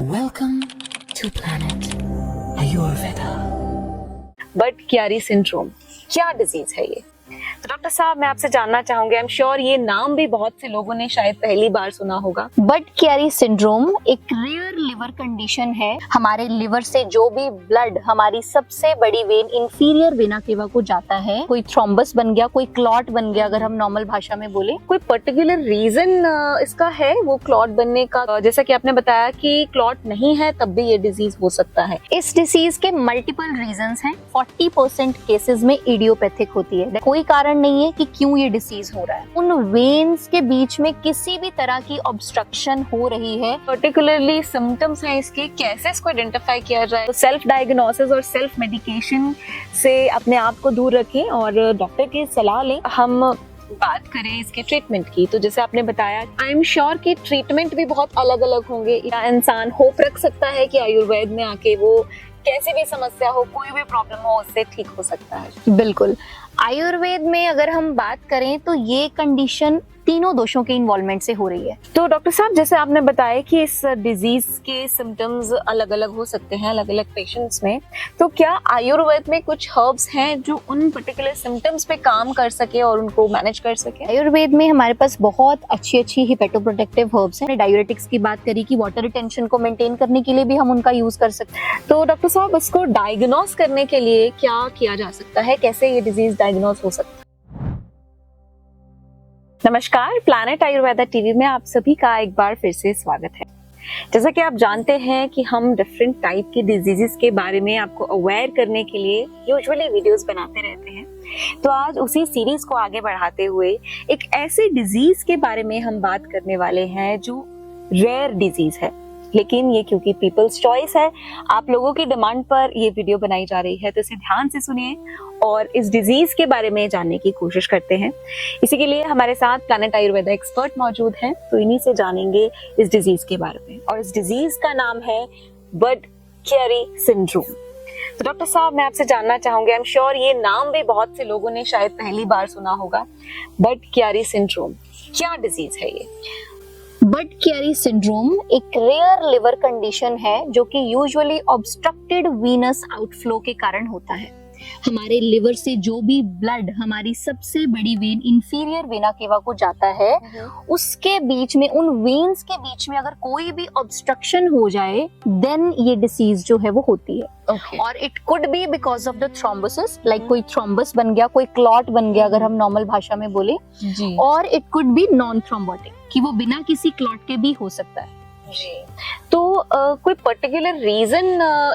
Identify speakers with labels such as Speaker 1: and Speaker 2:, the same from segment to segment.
Speaker 1: Welcome to Planet Ayurveda.
Speaker 2: But क्यारी syndrome क्या disease है ये? तो डॉक्टर साहब, मैं आपसे जानना चाहूंगी, आई एम श्योर ये नाम भी बहुत से लोगों ने शायद पहली बार सुना होगा।
Speaker 3: बट क्यारी सिंड्रोम एक रेयर लिवर कंडीशन है। हमारे लिवर से जो भी ब्लड हमारी सबसे बड़ी वेन इंफीरियर वेना केवा को जाता है, कोई थ्रोम्बस बन गया, कोई क्लॉट बन गया, अगर हम नॉर्मल भाषा में बोले।
Speaker 2: कोई पर्टिकुलर रीजन इसका है वो क्लॉट बनने का? जैसा कि आपने बताया कि क्लॉट नहीं है तब भी ये डिजीज हो सकता है।
Speaker 3: इस डिसीज के मल्टीपल रीजंस हैं। 40% केसेस में इडियोपैथिक होती है। कोई कारण नहीं है कि क्यों ये डिसीज हो रहा है। उन वेन्स के बीच में किसी भी तरह की ऑब्स्ट्रक्शन हो रही है।
Speaker 2: पर्टिकुलरली सिम्टम्स हैं इसके, कैसे इसको आइडेंटिफाई किया जाए? तो सेल्फ डायग्नोसिस और सेल्फ मेडिकेशन से अपने आप को दूर रखें और डॉक्टर की सलाह लें। हम बात करें इसके ट्रीटमेंट की, तो जैसे आपने बताया, आई एम श्योर कि ट्रीटमेंट भी बहुत अलग अलग होंगे। या इंसान होप रख सकता है कि आयुर्वेद में आके वो कैसी भी समस्या हो, कोई भी प्रॉब्लम हो, उससे ठीक हो सकता है।
Speaker 3: बिल्कुल। आयुर्वेद में अगर हम बात करें तो ये कंडीशन तीनों दोषों के इन्वॉल्वमेंट से हो रही है।
Speaker 2: तो डॉक्टर साहब, जैसे आपने बताया कि इस डिजीज के सिम्टम्स अलग अलग हो सकते हैं अलग अलग पेशेंट्स में, तो क्या आयुर्वेद में कुछ हर्ब्स हैं जो उन पर्टिकुलर सिम्टम्स पे काम कर सके और उनको मैनेज कर सके?
Speaker 3: आयुर्वेद में हमारे पास बहुत अच्छी हिपेटोप्रोटेक्टिव हर्ब्स हैं। डायूरेटिक्स की बात करी कि वाटर रिटेंशन को मेंटेन करने के लिए भी हम उनका यूज कर सकते हैं।
Speaker 2: तो डॉक्टर साहब, इसको डायग्नोस करने के लिए क्या किया जा सकता है? कैसे ये डिजीज डायग्नोस हो सकता है? नमस्कार, प्लैनेट आयुर्वेदा टीवी में आप सभी का एक बार फिर से स्वागत है। जैसा कि आप जानते हैं कि हम डिफरेंट टाइप की डिजीजेस के बारे में आपको अवेयर करने के लिए यूजुअली वीडियोस बनाते रहते हैं। तो आज उसी सीरीज को आगे बढ़ाते हुए एक ऐसे डिजीज के बारे में हम बात करने वाले हैं जो रेयर डिजीज है, लेकिन ये क्योंकि पीपल्स चॉइस है, आप लोगों की डिमांड पर ये वीडियो बनाई जा रही है, तो इसे ध्यान से सुनिए और इस डिजीज के बारे में जानने की कोशिश करते हैं। इसी के लिए हमारे साथ प्लैनेट आयुर्वेदा एक्सपर्ट मौजूद हैं, तो इन्हीं से जानेंगे इस डिजीज के बारे में। और इस डिजीज का नाम है बट क्यारी सिंड्रोम। तो डॉक्टर साहब, मैं आपसे जानना चाहूंगी, आई एम श्योर ये नाम भी बहुत से लोगों ने शायद पहली बार सुना होगा। बट क्यारी सिंड्रोम क्या डिजीज है ये?
Speaker 3: बट क्यारी सिंड्रोम एक रेयर लिवर कंडीशन है जो कि यूजुअली ऑब्स्ट्रक्टेड वीनस आउटफ्लो के कारण होता है। हमारे लिवर से जो भी ब्लड हमारी सबसे बड़ी वेन इंफीरियर वेना केवा को जाता है, उसके बीच में, उन वेन्स के बीच में अगर कोई भी ऑब्स्ट्रक्शन हो जाए, देन ये डिसीज जो है वो होती है। और it could be because of the thrombosis, like कोई थ्रोम्बस बन गया, कोई क्लॉट बन गया, अगर हम नॉर्मल भाषा में बोले। और it could B non thrombotic, कि वो बिना किसी क्लॉट के भी हो सकता है।
Speaker 2: जी। तो कोई पर्टिकुलर रीजन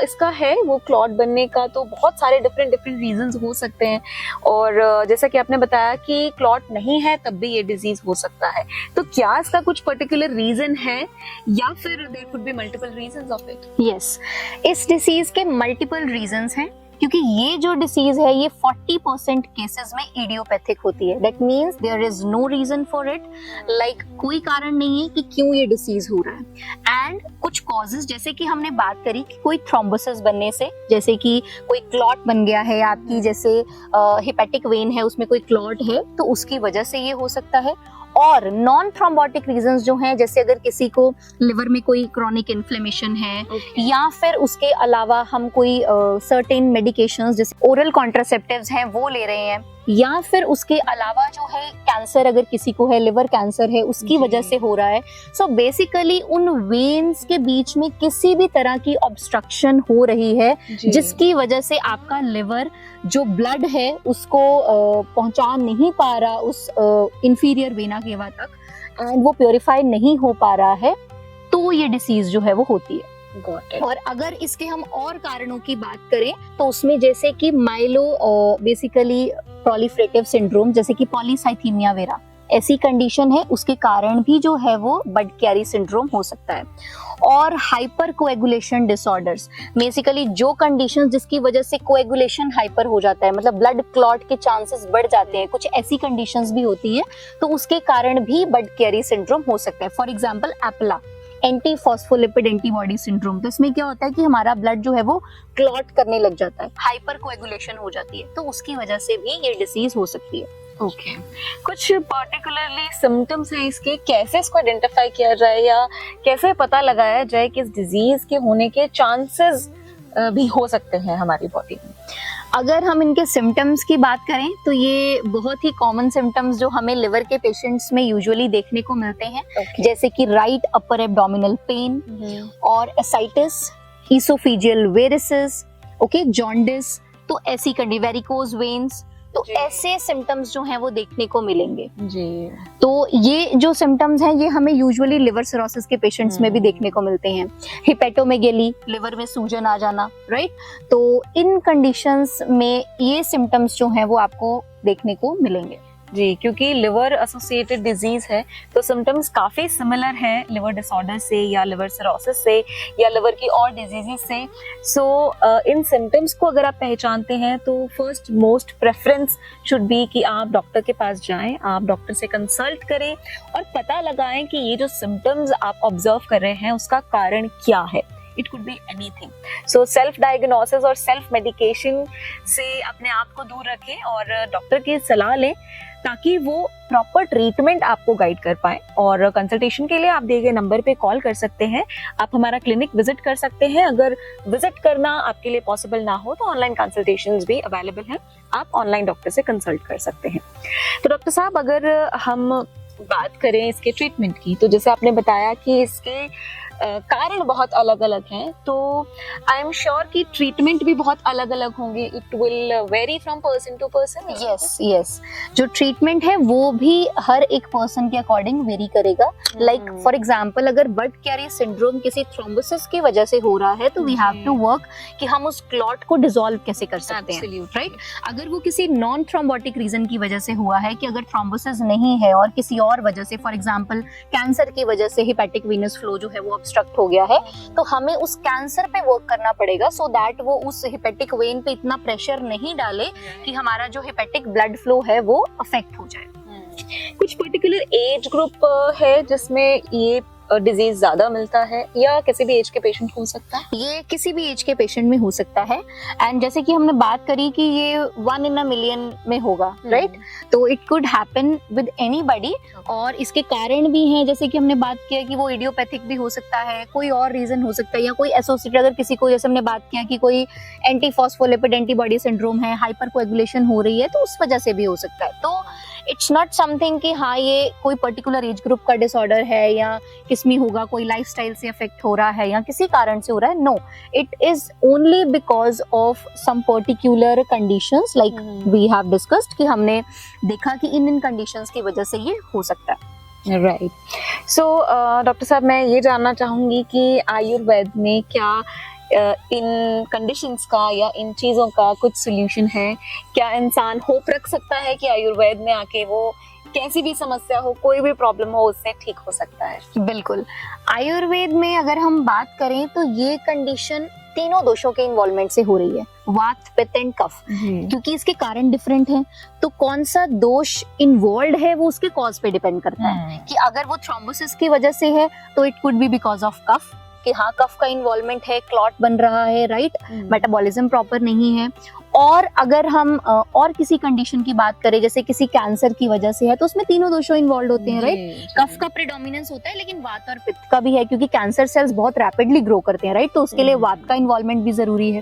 Speaker 2: इसका है वो क्लॉट बनने का? तो बहुत सारे डिफरेंट रीजंस हो सकते हैं, और जैसा कि आपने बताया कि क्लॉट नहीं है तब भी ये डिजीज हो सकता है, तो क्या इसका कुछ पर्टिकुलर रीजन है या फिर there could be multiple reasons of it?
Speaker 3: Yes, इस डिसीज के मल्टीपल रीजंस हैं, क्योंकि ये जो डिसीज है ये 40% केसेस में इडियोपैथिक होती है। That means there is no reason for it, like कोई कारण नहीं है कि क्यों ये डिसीज हो रहा है। एंड कुछ कॉजेस, जैसे कि हमने बात करी कि कोई थ्रोम्बोसिस बनने से, जैसे कि कोई क्लॉट बन गया है आपकी, जैसे हेपेटिक वेन है उसमें कोई क्लॉट है, तो उसकी वजह से ये हो सकता है। और नॉन थ्रोम्बोटिक रीजंस जो हैं, जैसे अगर किसी को लिवर में कोई क्रॉनिक इन्फ्लेमेशन है, या फिर उसके अलावा हम कोई सर्टेन मेडिकेशंस जैसे ओरल कॉन्ट्रासेप्टिव्स हैं वो ले रहे हैं, या फिर उसके अलावा जो है कैंसर, अगर किसी को है, लिवर कैंसर है, उसकी वजह से हो रहा है। सो बेसिकली उन वेन्स के बीच में किसी भी तरह की ऑब्स्ट्रक्शन हो रही है, जिसकी वजह से आपका लिवर जो ब्लड है उसको पहुंचा नहीं पा रहा उस इंफीरियर वेना केवा तक, एंड वो प्योरीफाई नहीं हो पा रहा है, तो ये डिसीज जो है वो होती है। और अगर इसके हम और कारणों की बात करें तो उसमें जैसे कि माइलो बेसिकली प्रोलिफरेटिव सिंड्रोम, जैसे कि पॉलीसाइथीमिया वेरा, ऐसी कंडीशन है, उसके कारण भी जो है वो बट क्यारी सिंड्रोम हो सकता है। और हाइपर कोएगुलेशन डिसऑर्डर्स, बेसिकली जो कंडीशंस जिसकी वजह से कोएगुलेशन हाइपर हो जाता है, मतलब ब्लड क्लॉट के चांसेस बढ़ जाते हैं, कुछ ऐसी कंडीशंस भी होती हैं, तो उसके कारण भी बट क्यारी सिंड्रोम हो सकता है। For example एपला, anti phospholipid antibody syndrome, तो इसमें क्या होता है कि हमारा ब्लड जो है वो क्लॉट करने लग जाता है, हाइपर कोएगुलेशन हो जाती है, तो उसकी वजह से भी ये डिसीज हो सकती है।
Speaker 2: ओके कुछ पर्टिकुलरली सिम्टम्स हैं इसके, कैसे इसको आइडेंटिफाई किया जाए या कैसे पता लगाया जाए कि इस डिजीज के होने के चांसेस भी हो सकते हैं हमारी बॉडी में?
Speaker 3: अगर हम इनके सिम्टम्स की बात करें तो ये बहुत ही कॉमन सिम्टम्स जो हमें लिवर के पेशेंट्स में यूजुअली देखने को मिलते हैं, जैसे कि राइट अपर एब्डोमिनल पेन और ascites, oesophageal varices, okay, jaundice, तो ऐसी कंडी, वेरिकोज वेन्स, तो ऐसे सिम्टम्स जो हैं वो देखने को मिलेंगे जी। तो ये जो सिम्टम्स हैं ये हमें यूजुअली लिवर सिरोसिस के पेशेंट्स में भी देखने को मिलते हैं। हिपेटोमेगेली, लिवर में सूजन आ जाना, राइट, तो इन कंडीशंस में ये सिम्टम्स जो हैं वो आपको देखने को मिलेंगे
Speaker 2: जी, क्योंकि लिवर एसोसिएटेड डिजीज है तो सिम्टम्स काफी सिमिलर हैं लिवर डिसऑर्डर से या लिवर सिरोसिस से या लिवर की और डिजीजेस से। सो इन सिम्टम्स को अगर आप पहचानते हैं तो first most preference should be कि आप डॉक्टर के पास जाएं, आप डॉक्टर से कंसल्ट करें और पता लगाएं कि ये जो सिम्टम्स आप ऑब्जर्व कर रहे हैं उसका कारण क्या है। It could be anything. So self diagnosis और सेल्फ मेडिकेशन से अपने आप को दूर रखें और डॉक्टर की सलाह लें ताकि वो प्रॉपर ट्रीटमेंट आपको गाइड कर पाए। और कंसल्टेशन के लिए आप दिए गए नंबर पे कॉल कर सकते हैं, आप हमारा क्लिनिक विजिट कर सकते हैं। अगर विजिट करना आपके लिए पॉसिबल ना हो तो ऑनलाइन कंसल्टेशंस भी अवेलेबल हैं, आप ऑनलाइन डॉक्टर से कंसल्ट कर सकते हैं। तो डॉक्टर साहब, अगर हम बात करें इसके ट्रीटमेंट की, तो जैसे आपने बताया कि इसके कारण बहुत अलग अलग हैं, तो आई एम श्योर कि ट्रीटमेंट भी बहुत अलग अलग होंगे। It will vary from person to person.
Speaker 3: Yes, जो ट्रीटमेंट है वो भी हर एक पर्सन के अकॉर्डिंग वेरी करेगा। लाइक फॉर एग्जांपल, अगर बट कैरी सिंड्रोम किसी थ्रोम्बोसिस की वजह से हो रहा है तो वी हैव टू वर्क कि हम उस क्लॉट को डिसॉल्व कैसे कर सकते हैं, राइट। अगर वो किसी नॉन थ्रोम्बोटिक रीजन की वजह से हुआ है, कि अगर थ्रोम्बोसिस नहीं है और किसी और वजह से, फॉर एग्जांपल कैंसर की वजह से हेपेटिक वीनस फ्लो जो है वो ऑब्स्ट्रक्ट हो गया है, तो हमें उस कैंसर पे वर्क करना पड़ेगा सो दैट वो उस हेपेटिक वेन पे इतना प्रेशर नहीं डाले कि हमारा जो हेपेटिक ब्लड फ्लो है वो अफेक्ट हो जाए।
Speaker 2: कुछ पर्टिकुलर एज ग्रुप है जिसमें ये डिजीज ज्यादा मिलता है या किसी भी एज के पेशेंट हो सकता है?
Speaker 3: ये किसी भी एज के पेशेंट में हो सकता है। एंड जैसे कि हमने बात करी कि ये 1 in a million में होगा, राइट, तो it could happen with anybody. और इसके कारण भी हैं, जैसे कि हमने बात किया कि वो इडियोपैथिक भी हो सकता है, कोई और रीजन हो सकता है, या कोई एसोसिएटेड, अगर किसी को, जैसे हमने बात किया कि कोई एंटी फॉस्फोलिपिड एंटीबॉडी सिंड्रोम है, हाइपर कोएगुलेशन हो रही है, तो उस वजह से भी हो सकता है। तो इट्स नॉट समथिंग कि हाँ ये कोई पर्टिकुलर एज ग्रुप का डिसऑर्डर है या किसमें होगा, कोई लाइफस्टाइल से अफेक्ट हो रहा है या किसी कारण से हो रहा है। No, it is only because of some particular conditions like we have discussed, कि हमने देखा कि इन कंडीशंस की वजह से ये हो सकता है।
Speaker 2: राइट। सो डॉक्टर साहब, मैं ये जानना चाहूंगी कि आयुर्वेद में क्या इन कंडीशंस का या इन चीज़ों का कुछ सोल्यूशन है? क्या इंसान होप रख सकता है कि आयुर्वेद में आके वो कैसी भी समस्या हो, कोई भी प्रॉब्लम हो, उससे ठीक हो सकता है?
Speaker 3: बिल्कुल। आयुर्वेद में अगर हम बात करें तो ये कंडीशन तीनों दोषों के इन्वॉल्वमेंट से हो रही है, वात, पित्त एंड कफ, क्योंकि इसके कारण डिफरेंट हैं। तो कौन सा दोष इन्वॉल्व है वो उसके कॉज पे डिपेंड करता है, कि अगर वो थ्रोम्बोसिस की वजह से है तो it could be because of cough, कि हाँ कफ का इन्वॉल्वमेंट है, क्लॉट बन रहा है, राइट, मेटाबॉलिज्म प्रॉपर नहीं है। और अगर हम और किसी कंडीशन की बात करें, जैसे किसी कैंसर की वजह से है, तो उसमें तीनों दोषों इन्वॉल्व होते हैं, राइट। कफ का प्रीडोमिनेंस होता है, लेकिन वात और पित्त का भी है, क्योंकि कैंसर सेल्स बहुत रैपिडली ग्रो करते हैं, राइट, तो उसके लिए वात का इन्वॉल्वमेंट भी जरूरी है।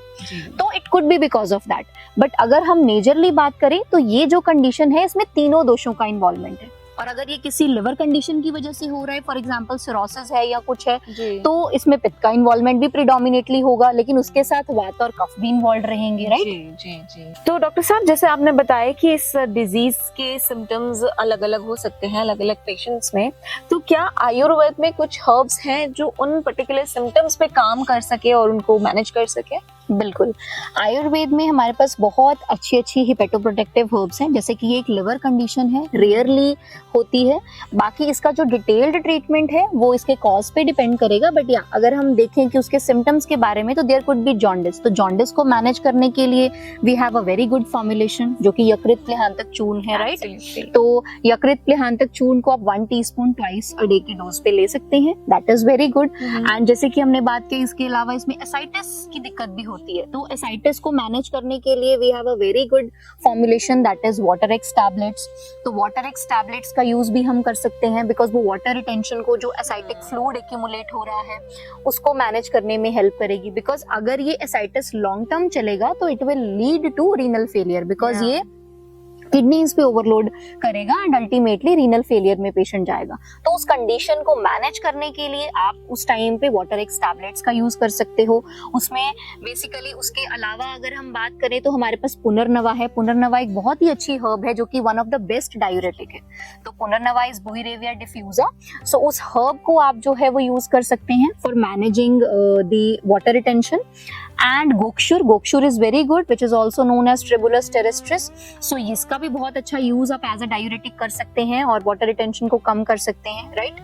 Speaker 3: तो it could be because of that. But अगर हम मेजरली बात करें तो ये जो कंडीशन है इसमें तीनों दोषों का इन्वॉल्वमेंट है। और अगर ये किसी लिवर कंडीशन की वजह से हो रहा है, फॉर एग्जांपल सिरोसिस है या कुछ है, तो इसमें पित्त का इन्वॉल्वमेंट भी प्रीडोमिनेटली होगा, लेकिन उसके साथ वात और कफ भी इन्वॉल्व रहेंगे, राइट।
Speaker 2: जी। तो डॉक्टर साहब, जैसे आपने बताया कि इस डिजीज के सिम्टम्स अलग अलग हो सकते हैं अलग अलग पेशेंट्स में, तो क्या आयुर्वेद में कुछ हर्ब्स हैं जो उन पर्टिकुलर सिम्टम्स पे काम कर सके और उनको मैनेज कर सके?
Speaker 3: बिल्कुल। आयुर्वेद में हमारे पास बहुत अच्छी अच्छी हिपेटोप्रोटेक्टिव हर्ब्स हैं, जैसे कि ये एक लिवर कंडीशन है, रेयरली होती है। बाकी इसका जो डिटेल्ड ट्रीटमेंट है वो इसके कॉज पे डिपेंड करेगा। बट या अगर हम देखें कि उसके सिम्टम्स के बारे में, तो देयर कुड बी जॉन्डिस। तो जॉन्डिस को मैनेज करने के लिए we have a very good formulation, जो कि यकृत प्लेहांतक चूर्ण है, राइट। तो यकृत प्लेहांतक चूर्ण को आप 1 टीस्पून ट्वाइस अ डे की डोज पे ले सकते हैं, that is very good. And जैसे कि हमने बात की, इसके अलावा इसमें एसाइटिस की दिक्कत भी होती है। तो एसाइटिस को मैनेज करने के लिए we have a very good formulation that is water X tablets. तो वाटर एक्स टैबलेट्स का यूज भी हम कर सकते हैं बिकॉज वो वाटर रिटेंशन को, जो एसाइटिक फ्लूइड एक्यूमुलेट हो रहा है उसको मैनेज करने में हेल्प करेगी। बिकॉज अगर ये एसाइटिस लॉन्ग टर्म चलेगा तो it will lead to renal failure, because ये किडनीज पे ओवरलोड करेगा एंड अल्टीमेटली रीनल फेलियर में पेशेंट जाएगा। तो उस कंडीशन को मैनेज करने के लिए आप उस टाइम पे वाटर एक्स टैबलेट्स का यूज कर सकते हो। उसमें बेसिकली उसके अलावा अगर हम बात करें तो हमारे पास पुनर्नवा है। पुनर्नवा एक बहुत ही अच्छी हर्ब है जो कि one of the best diuretic है। तो पुनर्नवा इज बुहिरेविया डिफ्यूजा। सो उस हर्ब को आप जो है वो यूज कर सकते हैं for managing the water retention. And gokshura is very good which is also known as tribulus terrestris. So इसका भी बहुत अच्छा यूज आप एज अ डायूरेटिक कर सकते हैं और वाटर रिटेंशन को कम कर सकते हैं, राइट।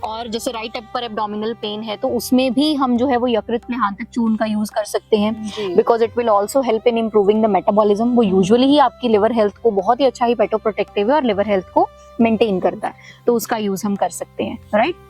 Speaker 3: और जैसे राइट अपर एब्डोमिनल पेन है तो उसमें भी हम जो है वो यकृत प्लेहांतक चूर्ण का यूज कर सकते हैं because it will also help in improving the metabolism. वो यूजुअली ही आपकी लिवर हेल्थ को बहुत ही अच्छा ही पेटोप्रोटेक्टिव है और लिवर हेल्थ को मेंटेन करता है, तो उसका यूज हम कर सकते हैं, राइट।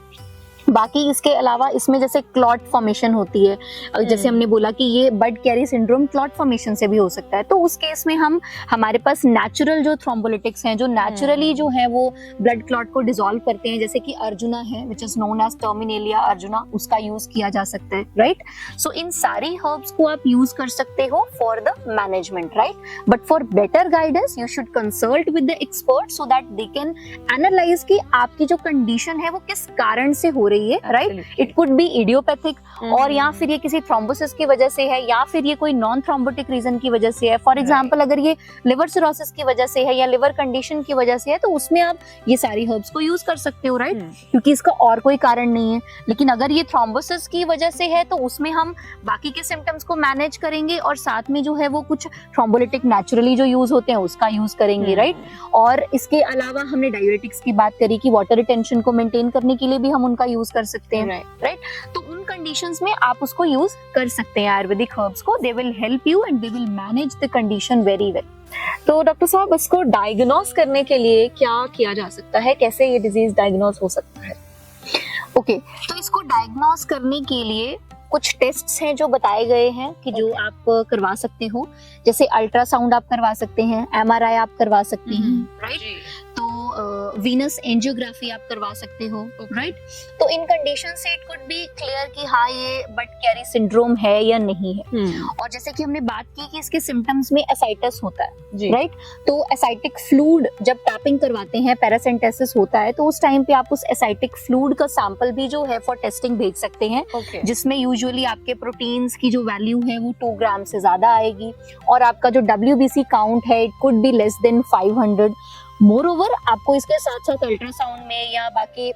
Speaker 3: बाकी इसके अलावा इसमें जैसे क्लॉट फॉर्मेशन होती है, जैसे हमने बोला कि ये बड कैरी सिंड्रोम क्लॉट फॉर्मेशन से भी हो सकता है। तो उस केस में हम, हमारे पास नेचुरल जो थ्रोम्बोलिटिक्स हैं जो नेचुरली जो है वो ब्लड क्लॉट को डिसॉल्व करते हैं, जैसे कि अर्जुना है which is known as Terminalia arjuna, उसका यूज किया जा सकता है, राइट। सो इन सारी हर्ब्स को आप यूज कर सकते हो for the management, right. But for better guidance you should consult with the expert so that they can analyse कि आपकी जो कंडीशन है वो किस कारण से हो रही है, right. It could B idiopathic और या फिर ये किसी थ्रोम्बोसिस की वजह से है या फिर ये कोई नॉन थ्रोम्बोटिक रीजन की वजह से है। फॉर एग्जांपल अगर ये लिवर सिरोसिस की वजह से है या लिवर कंडीशन की वजह से है तो उसमें आप ये सारी हर्ब्स को यूज कर सकते हो, राइट, क्योंकि इसका और कोई कारण नहीं है। लेकिन अगर ये थ्रोम्बोसिस की वजह से है तो उसमें हम बाकी के सिम्टम्स को मैनेज करेंगे और साथ में जो है वो कुछ थ्रोम्बोलिटिक नेचुरली जो यूज होते हैं उसका यूज करेंगे, राइट। और इसके अलावा हमने डायूरेटिक्स की बात करी कि वाटर रिटेंशन को मेंटेन करने के लिए भी हम उनका यूज कर सकते हैं, राइट। तो उन कंडीशंस में आप उसको यूज कर सकते हैं आयुर्वेदिक हर्ब्स को। They will help you and they will manage the condition very well.
Speaker 2: तो डॉक्टर साहब, इसको डायग्नोस करने के लिए क्या किया जा सकता है, कैसे ये डिजीज डायग्नोस हो सकता है?
Speaker 3: ओके, तो इसको डायग्नोस करने के लिए कुछ टेस्ट्स हैं जो बताए गए हैं कि जो आप करवा सकते हो। जैसे अल्ट्रासाउंड आप करवा सकते हैं, एमआरआई आप करवा सकते हैं, राइट। तो वीनस एंजियोग्राफी आप करवा सकते हो, राइट। तो इन कंडीशन से इट कुड बी क्लियर कि हाँ ये बट कैरी सिंड्रोम है या नहीं है। और जैसे कि हमने बात की कि इसके सिम्टम्स में एसाइटिस होता है, राइट। तो एसाइटिक फ्लूइड जब टैपिंग करवाते हैं, पैरासेंटेसिस होता है, तो उस टाइम पे आप उस एसाइटिक फ्लूइड का सैंपल भी जो है फॉर टेस्टिंग भेज सकते हैं, जिसमें यूजुअली आपके प्रोटीन्स की जो वैल्यू है वो 2 ग्राम से ज्यादा आएगी और आपका जो WBC काउंट है it could be less than 500। Moreover आपको इसके साथ साथ अल्ट्रासाउंड में या बाकी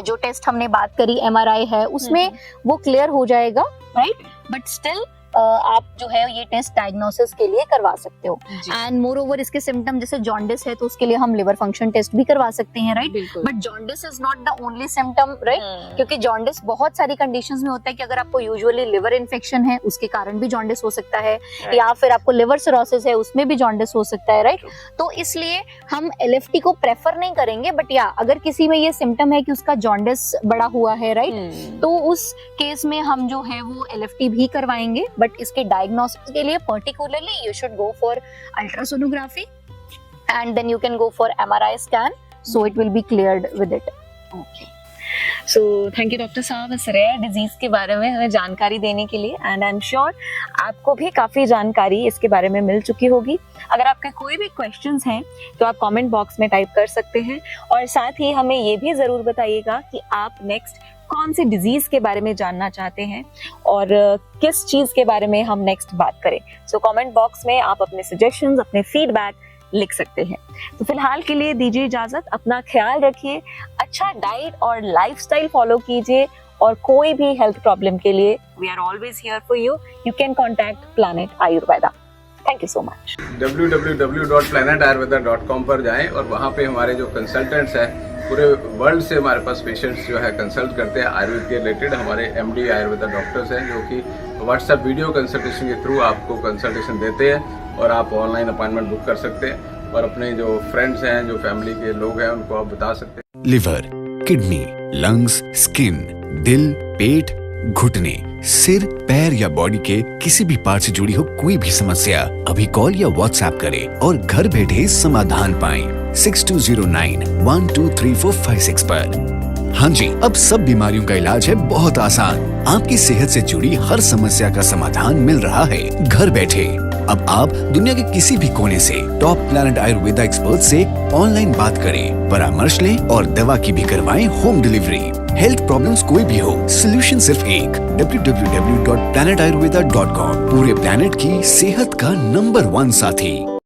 Speaker 3: जो टेस्ट हमने बात करी MRI है उसमें वो क्लियर हो जाएगा, राइट। बट स्टिल आप जो है ये टेस्ट डायग्नोसिस के लिए करवा सकते हो। एंड मोर ओवर इसके सिम्टम जैसे जॉन्डिस है तो उसके लिए हम लिवर फंक्शन टेस्ट भी करवा सकते हैं, right. But jaundice is not the only symptom, right, क्योंकि जॉन्डिस बहुत सारी कंडीशंस में होता है कि अगर आपको यूजुअली लिवर इन्फेक्शन है उसके कारण भी जॉन्डिस हो सकता है, या फिर आपको लिवर सिरोसिस है उसमें भी जॉन्डिस हो सकता है, राइट। तो इसलिए हम LFT को प्रेफर नहीं करेंगे, बट या अगर किसी में ये सिम्टम है कि उसका जॉन्डिस बड़ा हुआ है, राइट, तो उस केस में हम जो है वो LFT भी करवाएंगे। बट इसके डायग्नोसिस के लिए particularly you should go for ultrasonography and then you can go for MRI scan, so it will be cleared with it.
Speaker 2: Okay, so thank you doctor साहब इस रेयर डिजीज के बारे में हमें जानकारी देने के लिए, एंड आई एम श्योर आपको भी काफ़ी जानकारी इसके बारे में मिल चुकी होगी। अगर आपके कोई भी क्वेश्चंस हैं तो आप कमेंट बॉक्स में टाइप कर सकते हैं, और साथ ही हमें ये भी ज़रूर बताइएगा कि आप नेक्स्ट कौन से डिजीज के बारे में जानना चाहते हैं और किस चीज़ के बारे में हम नेक्स्ट बात करें। सो कमेंट बॉक्स में आप अपने सजेशंस, अपने फीडबैक लिख सकते हैं। तो फिलहाल के लिए दीजिए इजाजत, अपना ख्याल रखिए, अच्छा डाइट और लाइफस्टाइल फॉलो कीजिए, और कोई भी हेल्थ प्रॉब्लम के लिए we are always here for you. You can contact Planet Ayurveda. Thank you so much.
Speaker 4: www.planetayurveda.com पर जाएं और वहाँ पे हमारे जो कंसल्टेंट्स हैं पूरे वर्ल्ड से हमारे पास पेशेंट्स जो है कंसल्ट करते हैं आयुर्वेद के रिलेटेड। हमारे MD आयुर्वेदा डॉक्टर्स हैं जो कि व्हाट्सएप वीडियो कंसल्टेशन के थ्रू आपको कंसल्टेशन देते हैं और आप ऑनलाइन अपॉइंटमेंट बुक कर सकते हैं और अपने जो फ्रेंड्स हैं, जो फैमिली के लोग हैं, उनको आप बता सकते हैं।
Speaker 5: लिवर, किडनी, लंग्स, स्किन, दिल, पेट, घुटने, सिर, पैर या बॉडी के किसी भी पार्ट से जुड़ी हो कोई भी समस्या, अभी कॉल या व्हाट्सएप करें और घर बैठे समाधान पाएं 6209123456 पर। हाँ जी, अब सब बीमारियों का इलाज है बहुत आसान। आपकी सेहत से जुड़ी हर समस्या का समाधान मिल रहा है घर बैठे। अब आप दुनिया के किसी भी कोने से टॉप प्लैनेट आयुर्वेदा एक्सपर्ट से ऑनलाइन बात करें, परामर्श लें और दवा की भी करवाएं होम डिलीवरी। हेल्थ प्रॉब्लम्स कोई भी हो, सोल्यूशन सिर्फ एक, www.planetayurveda.com। पूरे प्लैनेट की सेहत का नंबर 1 साथी।